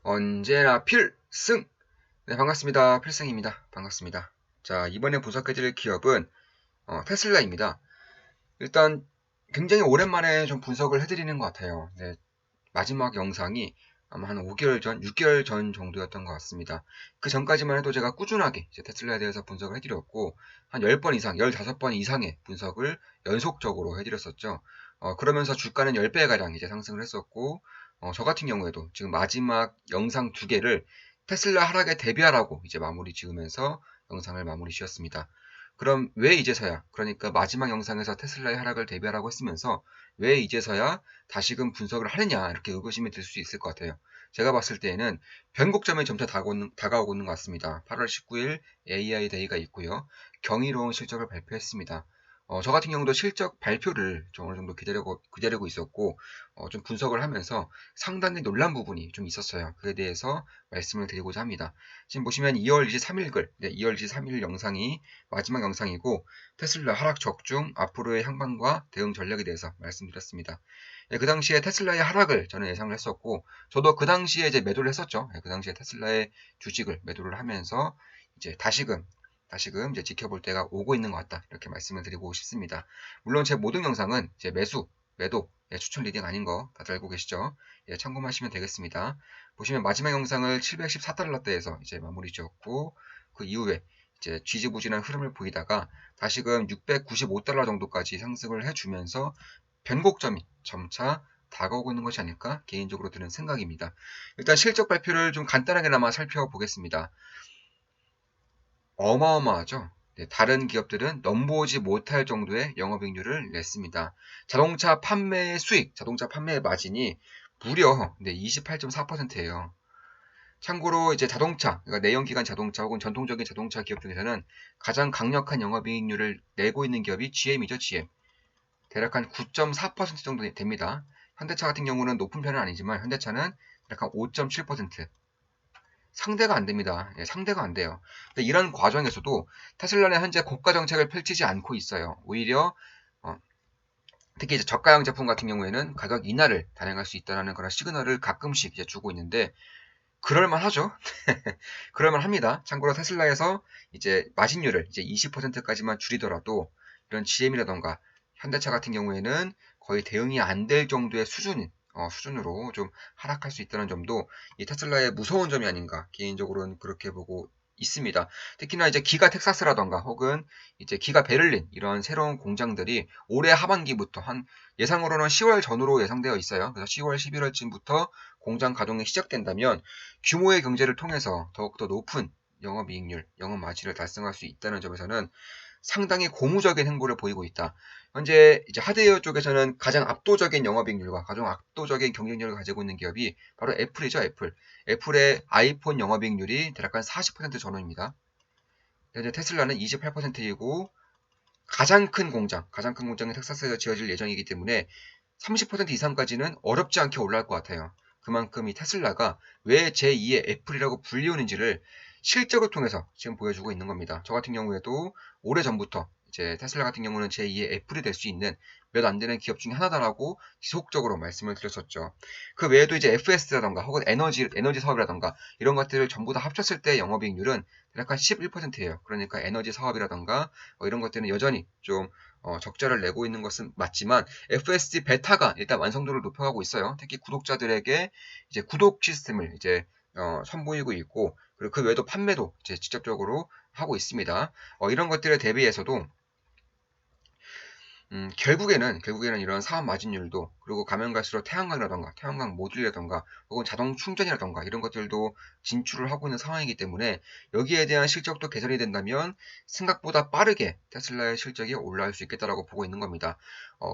언제나 필승! 네, 반갑습니다. 필승입니다. 반갑습니다. 자, 이번에 분석해드릴 기업은 테슬라입니다. 일단 굉장히 오랜만에 좀 분석을 해드리는 것 같아요. 네, 마지막 영상이 아마 한 5개월 전, 6개월 전 정도였던 것 같습니다. 그 전까지만 해도 제가 꾸준하게 이제 테슬라에 대해서 분석을 해드렸고, 한 10번 이상, 15번 이상의 분석을 연속적으로 해드렸었죠. 그러면서 주가는 10배가량 이제 상승을 했었고, 저 같은 경우에도 지금 마지막 영상 2개를 테슬라 하락에 대비하라고 이제 마무리 지으면서 영상을 마무리 지었습니다. 그럼 왜 이제서야, 그러니까 마지막 영상에서 테슬라의 하락을 대비하라고 했으면서 왜 이제서야 다시금 분석을 하느냐, 이렇게 의구심이 들 수 있을 것 같아요. 제가 봤을 때에는 변곡점이 점차 다가오고 있는 것 같습니다. 8월 19일 AI 데이가 있고요. 경이로운 실적을 발표했습니다. 저 같은 경우도 실적 발표를 좀 어느 정도 기다리고 있었고, 좀 분석을 하면서 상당히 놀란 부분이 좀 있었어요. 그에 대해서 말씀을 드리고자 합니다. 지금 보시면 2월 23일 글, 네, 2월 23일 영상이 마지막 영상이고, 테슬라 하락 적중, 앞으로의 향방과 대응 전략에 대해서 말씀드렸습니다. 예, 그 당시에 테슬라의 하락을 저는 예상을 했었고, 저도 그 당시에 이제 매도를 했었죠. 예, 그 당시에 테슬라의 주식을 매도를 하면서 이제 다시금 이제 지켜볼 때가 오고 있는 것 같다. 이렇게 말씀을 드리고 싶습니다. 물론 제 모든 영상은 제 매도, 예, 추천 리딩 아닌 거 다들 알고 계시죠? 예, 참고하시면 되겠습니다. 보시면 마지막 영상을 714달러대에서 이제 마무리 지었고, 그 이후에 이제 지지부진한 흐름을 보이다가 다시금 695달러 정도까지 상승을 해주면서 변곡점이 점차 다가오고 있는 것이 아닐까 개인적으로 드는 생각입니다. 일단 실적 발표를 좀 간단하게나마 살펴보겠습니다. 어마어마하죠. 네, 다른 기업들은 넘보지 못할 정도의 영업이익률을 냈습니다. 자동차 판매의 수익, 자동차 판매의 마진이 무려 28.4%예요. 참고로 이제 자동차, 그러니까 내연기관 자동차 혹은 전통적인 자동차 기업 중에서는 가장 강력한 영업이익률을 내고 있는 기업이 GM이죠, GM. 대략 한 9.4% 정도 됩니다. 현대차 같은 경우는 높은 편은 아니지만 현대차는 대략 한 5.7%. 상대가 안 됩니다. 예, 상대가 안 돼요. 근데 이런 과정에서도 테슬라는 현재 고가 정책을 펼치지 않고 있어요. 오히려 특히 이제 저가형 제품 같은 경우에는 가격 인하를 단행할 수 있다는 그런 시그널을 가끔씩 이제 주고 있는데 그럴만 하죠. 그럴만 합니다. 참고로 테슬라에서 이제 마진율을 이제 20%까지만 줄이더라도 이런 GM이라던가 현대차 같은 경우에는 거의 대응이 안 될 정도의 수준으로 좀 하락할 수 있다는 점도 이 테슬라의 무서운 점이 아닌가 개인적으로는 그렇게 보고 있습니다. 특히나 이제 기가 텍사스라던가 혹은 이제 기가 베를린 이런 새로운 공장들이 올해 하반기부터 한 예상으로는 10월 전후로 예상되어 있어요. 그래서 10월, 11월쯤부터 공장 가동이 시작된다면 규모의 경제를 통해서 더욱더 높은 영업이익률, 영업마진을 달성할 수 있다는 점에서는 상당히 고무적인 행보를 보이고 있다. 현재 이제 하드웨어 쪽에서는 가장 압도적인 영업이익률과 가장 압도적인 경쟁력을 가지고 있는 기업이 바로 애플이죠, 애플. 애플의 아이폰 영업이익률이 대략 한 40% 전후입니다. 현재 테슬라는 28%이고 가장 큰 공장이 텍사스에서 지어질 예정이기 때문에 30% 이상까지는 어렵지 않게 올라갈 것 같아요. 그만큼 이 테슬라가 왜 제2의 애플이라고 불리우는지를 실적을 통해서 지금 보여주고 있는 겁니다. 저 같은 경우에도 오래전부터 이제 테슬라 같은 경우는 제2의 애플이 될 수 있는 몇 안 되는 기업 중에 하나다라고 지속적으로 말씀을 드렸었죠. 그 외에도 이제 FS라던가 혹은 에너지 사업이라던가 이런 것들을 전부 다 합쳤을 때 영업이익률은 약간 11%예요. 그러니까 에너지 사업이라던가 이런 것들은 여전히 좀 적자를 내고 있는 것은 맞지만 FSD 베타가 일단 완성도를 높여가고 있어요. 특히 구독자들에게 이제 구독 시스템을 이제 선보이고 있고 그리고 그 외에도 판매도 이제 직접적으로 하고 있습니다. 이런 것들에 대비해서도 결국에는 이런 사업 마진율도 그리고 가면 갈수록 태양광 모듈이라던가 혹은 자동 충전이라던가 이런 것들도 진출을 하고 있는 상황이기 때문에 여기에 대한 실적도 개선이 된다면 생각보다 빠르게 테슬라의 실적이 올라갈 수 있겠다라고 보고 있는 겁니다.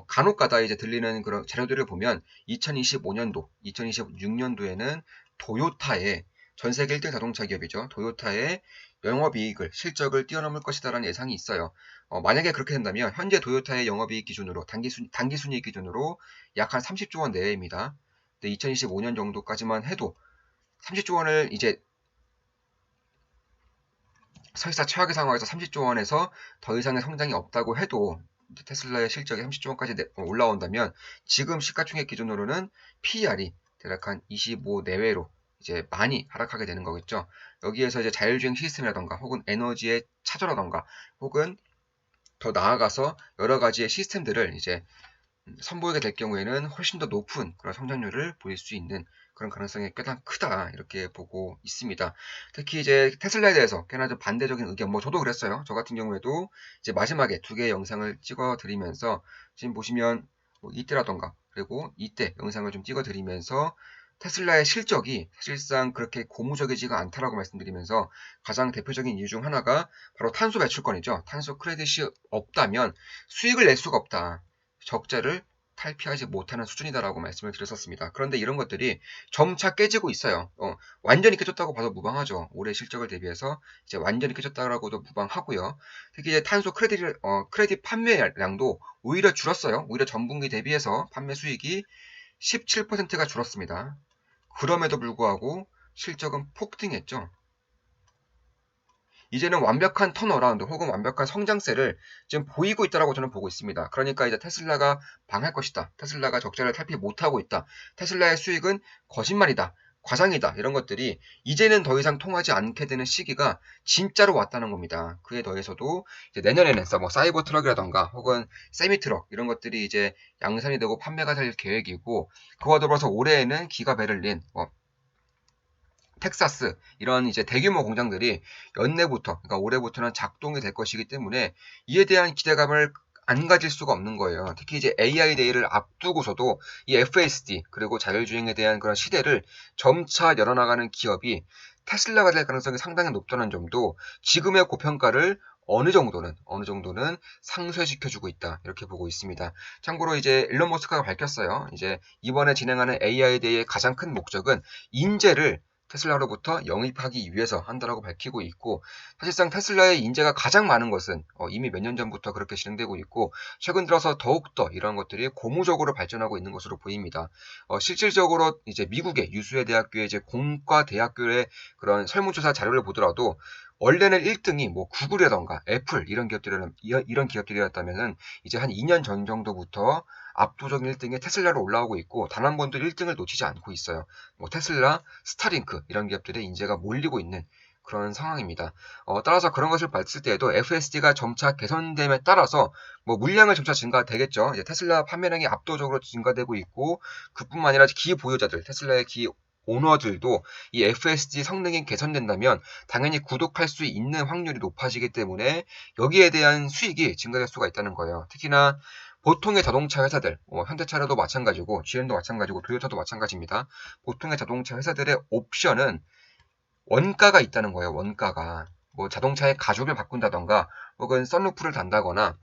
간혹가다 이제 들리는 그런 자료들을 보면 2025년도, 2026년도에는 도요타의 전 세계 1등 자동차 기업이죠. 도요타의 영업이익을 실적을 뛰어넘을 것이다라는 예상이 있어요. 만약에 그렇게 된다면 현재 도요타의 영업이익 기준으로 단기순이익 기준으로 약 한 30조 원 내외입니다. 근데 2025년 정도까지만 해도 30조 원을 이제 설사 최악의 상황에서 30조 원에서 더 이상의 성장이 없다고 해도 테슬라의 실적이 30조 원까지 올라온다면 지금 시가총액 기준으로는 PER이 대략 한 25 내외로 이제 많이 하락하게 되는 거겠죠. 여기에서 이제 자율주행 시스템이라던가 혹은 에너지의 차저라던가 혹은 더 나아가서 여러 가지의 시스템들을 이제 선보이게 될 경우에는 훨씬 더 높은 그런 성장률을 보일 수 있는 그런 가능성이 꽤나 크다 이렇게 보고 있습니다. 특히 이제 테슬라에 대해서 꽤나 좀 반대적인 의견, 뭐 저도 그랬어요. 저 같은 경우에도 이제 마지막에 두 개의 영상을 찍어 드리면서 지금 보시면 뭐 이때라던가 그리고 이때 영상을 좀 찍어 드리면서 테슬라의 실적이 사실상 그렇게 고무적이지가 않다라고 말씀드리면서 가장 대표적인 이유 중 하나가 바로 탄소 배출권이죠. 탄소 크레딧이 없다면 수익을 낼 수가 없다. 적자를 탈피하지 못하는 수준이다라고 말씀을 드렸었습니다. 그런데 이런 것들이 점차 깨지고 있어요. 완전히 깨졌다고 봐도 무방하죠. 올해 실적을 대비해서 이제 완전히 깨졌다라고도 무방하고요. 특히 이제 탄소 크레딧 판매량도 오히려 줄었어요. 오히려 전분기 대비해서 판매 수익이 17%가 줄었습니다. 그럼에도 불구하고 실적은 폭등했죠. 이제는 완벽한 턴어라운드 혹은 완벽한 성장세를 지금 보이고 있다고 저는 보고 있습니다. 그러니까 이제 테슬라가 망할 것이다. 테슬라가 적자를 탈피 못하고 있다. 테슬라의 수익은 거짓말이다. 과장이다. 이런 것들이 이제는 더 이상 통하지 않게 되는 시기가 진짜로 왔다는 겁니다. 그에 더해서도 이제 내년에는 뭐 사이버 트럭이라던가 혹은 세미 트럭 이런 것들이 이제 양산이 되고 판매가 될 계획이고 그와 더불어서 올해에는 기가 베를린, 텍사스 이런 이제 대규모 공장들이 연내부터 그러니까 올해부터는 작동이 될 것이기 때문에 이에 대한 기대감을 안 가질 수가 없는 거예요. 특히 이제 AI 데이를 앞두고서도 이 FSD 그리고 자율주행에 대한 그런 시대를 점차 열어나가는 기업이 테슬라가 될 가능성이 상당히 높다는 점도 지금의 고평가를 어느 정도는 상쇄시켜주고 있다 이렇게 보고 있습니다. 참고로 이제 일론 머스크가 밝혔어요. 이제 이번에 진행하는 AI 데이의 가장 큰 목적은 인재를 테슬라로부터 영입하기 위해서 한다라고 밝히고 있고 사실상 테슬라의 인재가 가장 많은 것은 이미 몇 년 전부터 그렇게 진행되고 있고 최근 들어서 더욱더 이러한 것들이 고무적으로 발전하고 있는 것으로 보입니다. 실질적으로 이제 미국의 유수의 대학교의 이제 공과 대학교의 그런 설문조사 자료를 보더라도 원래는 1등이 뭐 구글이라던가 애플 이런 기업들이었다면은 이제 한 2년 전 정도부터 압도적인 1등에 테슬라로 올라오고 있고 단 한 번도 1등을 놓치지 않고 있어요. 뭐 테슬라, 스타링크 이런 기업들의 인재가 몰리고 있는 그런 상황입니다. 따라서 그런 것을 봤을 때에도 FSD가 점차 개선됨에 따라서 뭐 물량은 점차 증가되겠죠. 이제 테슬라 판매량이 압도적으로 증가되고 있고 그뿐만 아니라 기 보유자들, 테슬라의 기 오너들도 이 FSD 성능이 개선된다면 당연히 구독할 수 있는 확률이 높아지기 때문에 여기에 대한 수익이 증가될 수가 있다는 거예요. 특히나 보통의 자동차 회사들, 현대차라도 마찬가지고 GM도 마찬가지고 도요타도 마찬가지입니다. 보통의 자동차 회사들의 옵션은 원가가 있다는 거예요. 원가가. 뭐 자동차의 가죽을 바꾼다던가 혹은 썬루프를 단다거나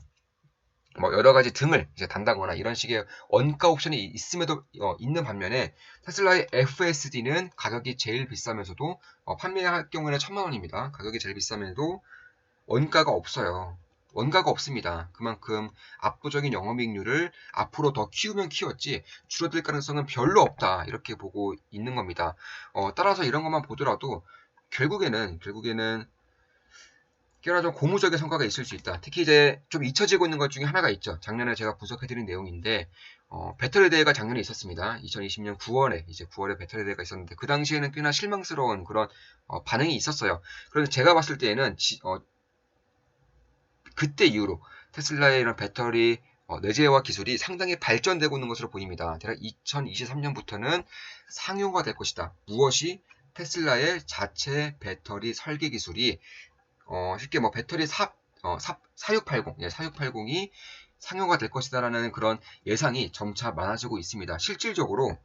뭐 여러 가지 등을 이제 단다거나 이런 식의 원가 옵션이 있음에도 있는 반면에 테슬라의 FSD는 가격이 제일 비싸면서도 판매할 경우에는 1,000만 원입니다. 가격이 제일 비싸면서도 원가가 없어요. 원가가 없습니다. 그만큼 압도적인 영업이익률을 앞으로 더 키우면 키웠지 줄어들 가능성은 별로 없다. 이렇게 보고 있는 겁니다. 따라서 이런 것만 보더라도 결국에는 꽤나 좀 고무적인 성과가 있을 수 있다. 특히 이제 좀 잊혀지고 있는 것 중에 하나가 있죠. 작년에 제가 분석해드린 내용인데 배터리 대회가 작년에 있었습니다. 2020년 9월에 이제 9월에 배터리 대회가 있었는데 그 당시에는 꽤나 실망스러운 그런 반응이 있었어요. 그래서 제가 봤을 때에는 그때 이후로 테슬라의 이런 배터리 내재화 기술이 상당히 발전되고 있는 것으로 보입니다. 대략 2023년부터는 상용화 될 것이다. 무엇이 테슬라의 자체 배터리 설계 기술이 쉽게 뭐 배터리 4680, 4680이 상용화 될 것이다라는 그런 예상이 점차 많아지고 있습니다. 실질적으로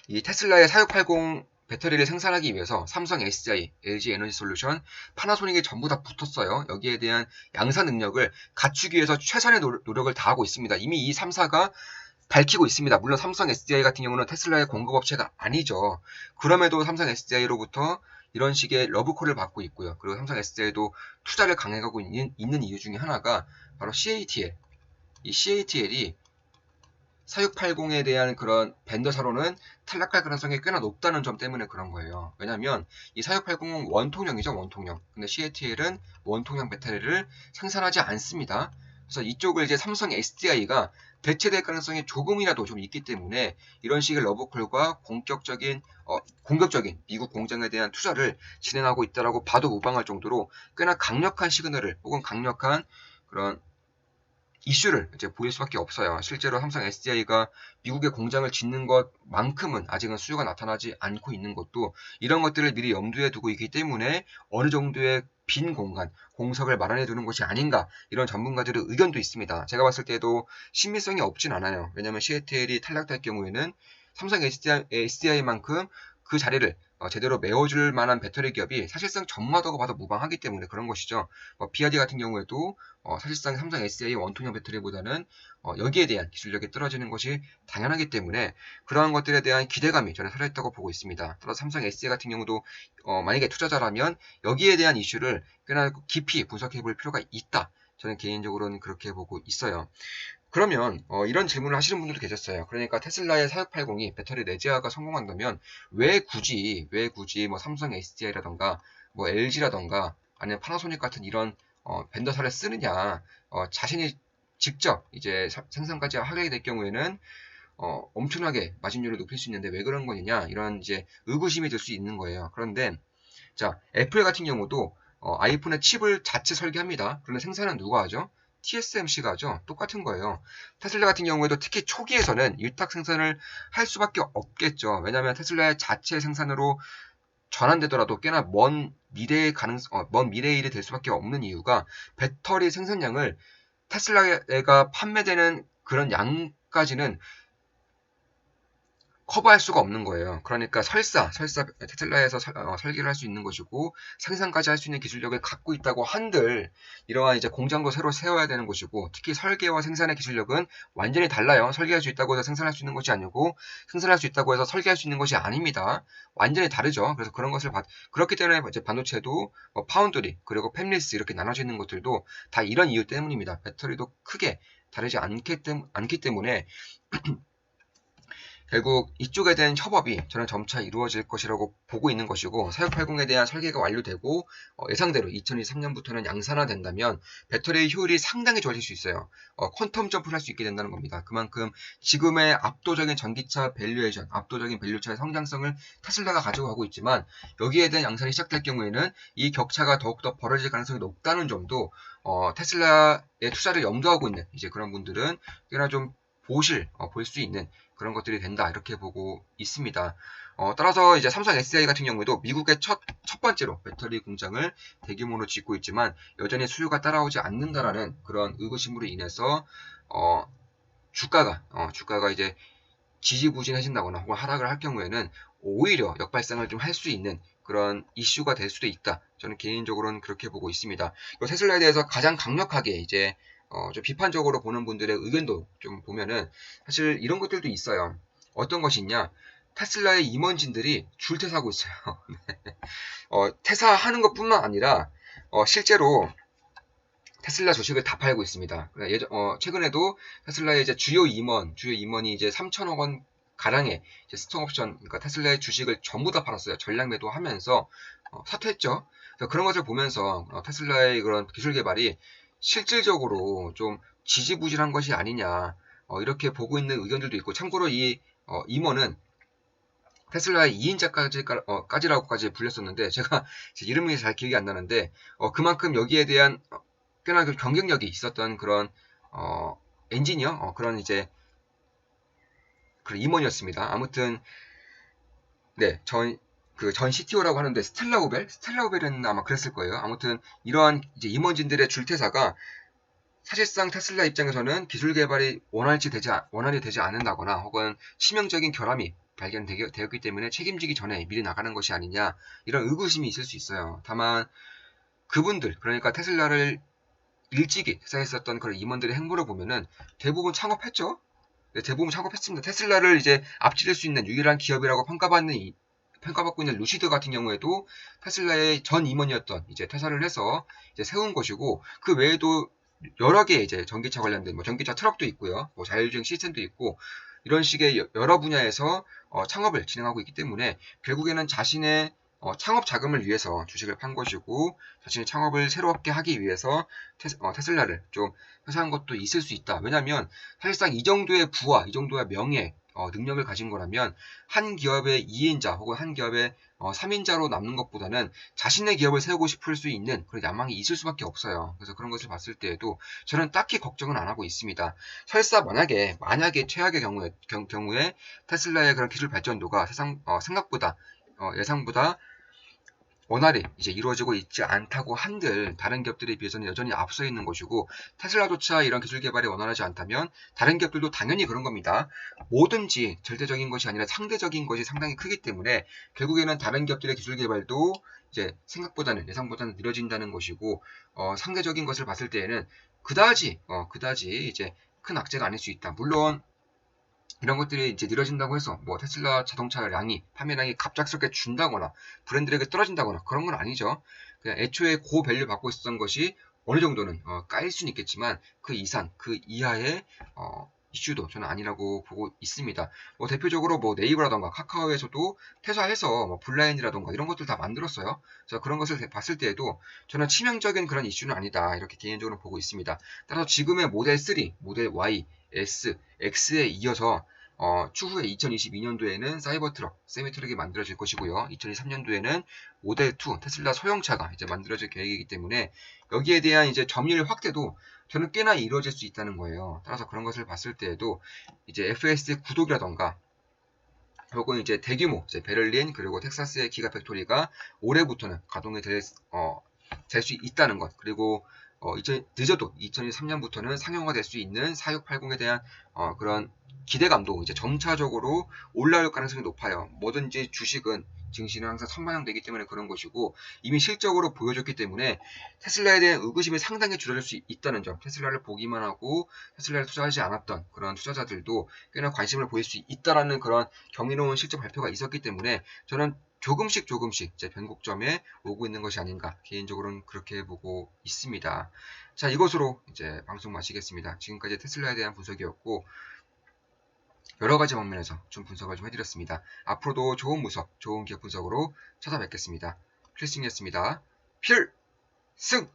이 테슬라의 4680 배터리를 생산하기 위해서 삼성 SDI, LG 에너지 솔루션, 파나소닉이 전부 다 붙었어요. 여기에 대한 양산 능력을 갖추기 위해서 최선의 노력을 다하고 있습니다. 이미 이 3사가 밝히고 있습니다. 물론 삼성 SDI 같은 경우는 테슬라의 공급업체가 아니죠. 그럼에도 삼성 SDI로부터 이런 식의 러브콜을 받고 있고요. 그리고 삼성 SDI도 투자를 강행하고 있는 이유 중에 하나가 바로 CATL. 이 CATL이 4680에 대한 그런 벤더사로는 탈락할 가능성이 꽤나 높다는 점 때문에 그런 거예요. 왜냐하면 이 4680은 원통형이죠, 원통형. 근데 CATL은 원통형 배터리를 생산하지 않습니다. 그래서 이쪽을 이제 삼성 SDI가 대체될 가능성이 조금이라도 좀 있기 때문에 이런 식의 러브콜과 공격적인 미국 공장에 대한 투자를 진행하고 있다라고 봐도 무방할 정도로 꽤나 강력한 시그널을 혹은 강력한 그런 이슈를 이제 보일 수밖에 없어요. 실제로 삼성 SDI가 미국에 공장을 짓는 것만큼은 아직은 수요가 나타나지 않고 있는 것도 이런 것들을 미리 염두에 두고 있기 때문에 어느 정도의 빈 공간, 공석을 마련해 두는 것이 아닌가 이런 전문가들의 의견도 있습니다. 제가 봤을 때도 신빙성이 없진 않아요. 왜냐하면 CATL이 탈락될 경우에는 삼성 SDI만큼 그 자리를 제대로 메워줄 만한 배터리 기업이 사실상 전마다고 봐도 무방하기 때문에 그런 것이죠. BYD 같은 경우에도 사실상 삼성 SDI 원통형 배터리보다는 여기에 대한 기술력이 떨어지는 것이 당연하기 때문에 그러한 것들에 대한 기대감이 저는 살아있다고 보고 있습니다. 따라서 삼성 SDI 같은 경우도 만약에 투자자라면 여기에 대한 이슈를 꽤나 깊이 분석해 볼 필요가 있다. 저는 개인적으로는 그렇게 보고 있어요. 그러면 이런 질문을 하시는 분들도 계셨어요. 그러니까 테슬라의 4680이 배터리 내재화가 성공한다면 왜 굳이 뭐 삼성 SDI라던가 뭐 LG라던가 아니면 파나소닉 같은 이런 벤더사를 쓰느냐, 자신이 직접 이제 생산까지 하게 될 경우에는 엄청나게 마진율을 높일 수 있는데 왜 그런 거냐 이런 이제 의구심이 들 수 있는 거예요. 그런데 자, 애플 같은 경우도 아이폰의 칩을 자체 설계합니다. 그런데 생산은 누가 하죠? TSMC가 하죠. 똑같은 거예요. 테슬라 같은 경우에도 특히 초기에서는 일탁 생산을 할 수밖에 없겠죠. 왜냐하면 테슬라의 자체 생산으로 전환되더라도 꽤나 먼 미래의 일이 될 수밖에 없는 이유가 배터리 생산량을 테슬라가 판매되는 그런 양까지는 커버할 수가 없는 거예요. 그러니까 설사 테슬라에서 설계를 할 수 있는 것이고 생산까지 할 수 있는 기술력을 갖고 있다고 한들 이러한 이제 공장도 새로 세워야 되는 것이고 특히 설계와 생산의 기술력은 완전히 달라요. 설계할 수 있다고 해서 생산할 수 있는 것이 아니고 생산할 수 있다고 해서 설계할 수 있는 것이 아닙니다. 완전히 다르죠. 그래서 그런 것을 그렇기 때문에 이제 반도체도 파운드리 그리고 팹리스 이렇게 나눠져 있는 것들도 다 이런 이유 때문입니다. 배터리도 크게 다르지 않기 때문에 결국 이쪽에 대한 협업이 저는 점차 이루어질 것이라고 보고 있는 것이고 4680에 대한 설계가 완료되고 예상대로 2023년부터는 양산화된다면 배터리의 효율이 상당히 좋아질 수 있어요. 퀀텀 점프를 할 수 있게 된다는 겁니다. 그만큼 지금의 압도적인 전기차 밸류에이션, 압도적인 밸류차의 성장성을 테슬라가 가지고 가고 있지만 여기에 대한 양산이 시작될 경우에는 이 격차가 더욱더 벌어질 가능성이 높다는 점도 테슬라의 투자를 염두하고 있는 이제 그런 분들은 꽤나 좀 볼 수 있는 그런 것들이 된다 이렇게 보고 있습니다. 따라서 이제 삼성 SDI 같은 경우에도 미국의 첫 번째로 배터리 공장을 대규모로 짓고 있지만 여전히 수요가 따라오지 않는다라는 그런 의구심으로 인해서 주가가 이제 지지부진해진다거나 혹은 하락을 할 경우에는 오히려 역발상을 좀 할 수 있는 그런 이슈가 될 수도 있다. 저는 개인적으로는 그렇게 보고 있습니다. 테슬라에 대해서 가장 강력하게 이제 좀 비판적으로 보는 분들의 의견도 좀 보면은 사실 이런 것들도 있어요. 어떤 것이 있냐? 테슬라의 임원진들이 줄퇴사하고 있어요. 퇴사하는 것뿐만 아니라 실제로 테슬라 주식을 다 팔고 있습니다. 최근에도 테슬라의 이제 주요 임원이 이제 3천억 원 가량의 스톡옵션, 그러니까 테슬라의 주식을 전부 다 팔았어요. 전량 매도하면서 사퇴했죠. 그런 것을 보면서 테슬라의 그런 기술 개발이 실질적으로 좀 지지부진한 것이 아니냐 이렇게 보고 있는 의견들도 있고 참고로 이 임원은 테슬라의 2인자까지라고까지 불렸었는데 제가 제 이름이 잘 기억이 안 나는데 그만큼 여기에 대한 꽤나 경쟁력이 있었던 그런 엔지니어 그런 이제 그런 임원이었습니다. 아무튼 네, 전 CTO라고 하는데 스텔라 오벨은 아마 그랬을 거예요. 아무튼 이러한 이제 임원진들의 줄퇴사가 사실상 테슬라 입장에서는 기술 개발이 원활히 되지 않는다거나 혹은 치명적인 결함이 발견되었기 때문에 책임지기 전에 미리 나가는 것이 아니냐 이런 의구심이 있을 수 있어요. 다만 그분들 그러니까 테슬라를 일찍이 퇴사했었던 그런 임원들의 행보를 보면은 대부분 창업했죠. 네, 대부분 창업했습니다. 테슬라를 이제 앞지를 수 있는 유일한 기업이라고 평가받고 있는 루시드 같은 경우에도 테슬라의 전 임원이었던 이제 퇴사를 해서 이제 세운 것이고 그 외에도 여러 개의 이제 전기차 관련된 뭐 전기차 트럭도 있고요. 뭐 자율주행 시스템도 있고 이런 식의 여러 분야에서 창업을 진행하고 있기 때문에 결국에는 자신의 창업 자금을 위해서 주식을 판 것이고 자신의 창업을 새롭게 하기 위해서 테슬라를 좀 회사한 것도 있을 수 있다. 왜냐하면 사실상 이 정도의 부와 이 정도의 명예, 능력을 가진 거라면 한 기업의 2인자 혹은 한 기업의 3인자로 남는 것보다는 자신의 기업을 세우고 싶을 수 있는 그런 야망이 있을 수밖에 없어요. 그래서 그런 것을 봤을 때에도 저는 딱히 걱정은 안 하고 있습니다. 설사 만약에 최악의 경우에 테슬라의 그런 기술 발전도가 생각보다 예상보다 원활히 이제 이루어지고 있지 않다고 한들 다른 기업들에 비해서는 여전히 앞서 있는 것이고 테슬라조차 이런 기술 개발이 원활하지 않다면 다른 기업들도 당연히 그런 겁니다. 뭐든지 절대적인 것이 아니라 상대적인 것이 상당히 크기 때문에 결국에는 다른 기업들의 기술 개발도 이제 예상보다는 느려진다는 것이고 상대적인 것을 봤을 때에는 그다지 이제 큰 악재가 아닐 수 있다. 물론 이런 것들이 이제 늘어진다고 해서 뭐 테슬라 자동차량이 판매량이 갑작스럽게 준다거나 브랜드력이 떨어진다거나 그런 건 아니죠. 그냥 애초에 고밸류 받고 있었던 것이 어느 정도는 까일 수는 있겠지만 그 이상 그 이하의 이슈도 저는 아니라고 보고 있습니다. 뭐 대표적으로 뭐 네이버라던가 카카오에서도 퇴사해서 뭐 블라인이라던가 이런 것들 다 만들었어요. 그래서 그런 것을 봤을 때에도 저는 치명적인 그런 이슈는 아니다 이렇게 개인적으로 보고 있습니다. 따라서 지금의 모델 3, 모델 Y, S, X에 이어서 추후에 2022년도에는 사이버트럭, 세미트럭이 만들어질 것이고요. 2023년도에는 모델 2, 테슬라 소형차가 이제 만들어질 계획이기 때문에 여기에 대한 이제 점유율 확대도 저는 꽤나 이루어질 수 있다는 거예요. 따라서 그런 것을 봤을 때에도 이제 FSD 구독이라던가 혹은 이제 대규모 이제 베를린 그리고 텍사스의 기가 팩토리가 올해부터는 가동이 될 수 있다는 것 그리고 늦어도 2023년부터는 상용화될 수 있는 4680에 대한 그런 기대감도 이제 점차적으로 올라올 가능성이 높아요. 뭐든지 주식은 증시는 항상 선반영되기 때문에 그런 것이고 이미 실적으로 보여줬기 때문에 테슬라에 대한 의구심이 상당히 줄어들 수 있다는 점. 테슬라를 보기만 하고 테슬라를 투자하지 않았던 그런 투자자들도 꽤나 관심을 보일 수 있다라는 그런 경이로운 실적 발표가 있었기 때문에 저는 조금씩 이제 변곡점에 오고 있는 것이 아닌가 개인적으로는 그렇게 보고 있습니다. 자, 이것으로 이제 방송 마치겠습니다. 지금까지 테슬라에 대한 분석이었고 여러 가지 방면에서 좀 분석을 좀 해드렸습니다. 앞으로도 좋은 분석, 좋은 기업 분석으로 찾아뵙겠습니다. 필승이었습니다. 필승!